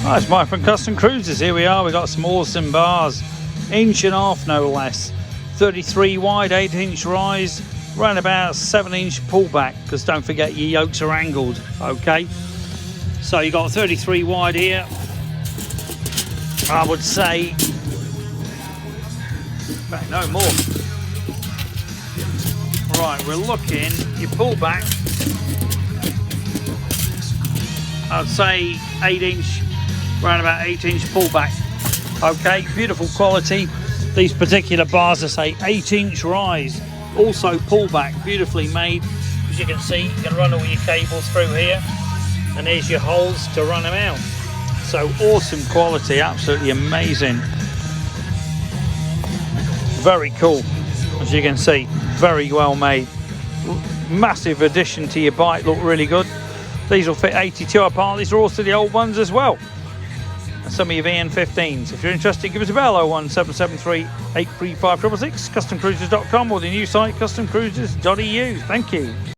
Hi, it's Mike from Custom Cruisers. Here we are. We got some awesome bars, 1.5" no less, 33 wide, 8" rise, around about 7" pullback. Because don't forget your yokes are angled. Okay, so you got 33 wide here. I would say, no more. Right, we're looking your pullback. I'd say 8", around about 8" pullback. Okay, beautiful quality. These particular bars are say 8" rise, also pullback, beautifully made. As you can see, you can run all your cables through here, and there's your holes to run them out. So awesome quality, absolutely amazing. Very cool, as you can see, very well made. Massive addition to your bike, look really good. These will fit 82 apart. These are also the old ones as well. And some of your VN15s. If you're interested, give us a bell, 01773 835 666, customcruisers.com, or the new site, customcruisers.eu. Thank you.